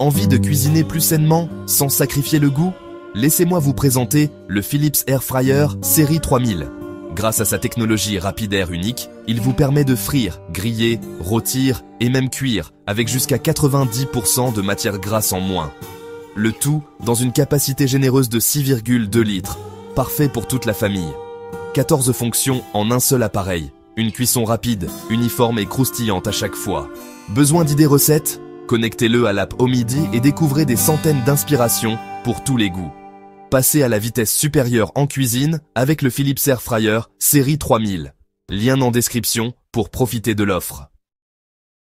Envie de cuisiner plus sainement, sans sacrifier le goût? Laissez-moi vous présenter le Philips Air Fryer série 3000. Grâce à sa technologie Rapidair unique, il vous permet de frire, griller, rôtir et même cuire avec jusqu'à 90% de matière grasse en moins. Le tout dans une capacité généreuse de 6,2 litres, parfait pour toute la famille. 14 fonctions en un seul appareil, une cuisson rapide, uniforme et croustillante à chaque fois. Besoin d'idées recettes? Connectez-le à l'app Omidi et découvrez des centaines d'inspirations pour tous les goûts. Passez à la vitesse supérieure en cuisine avec le Philips Air Fryer série 3000. Lien en description pour profiter de l'offre.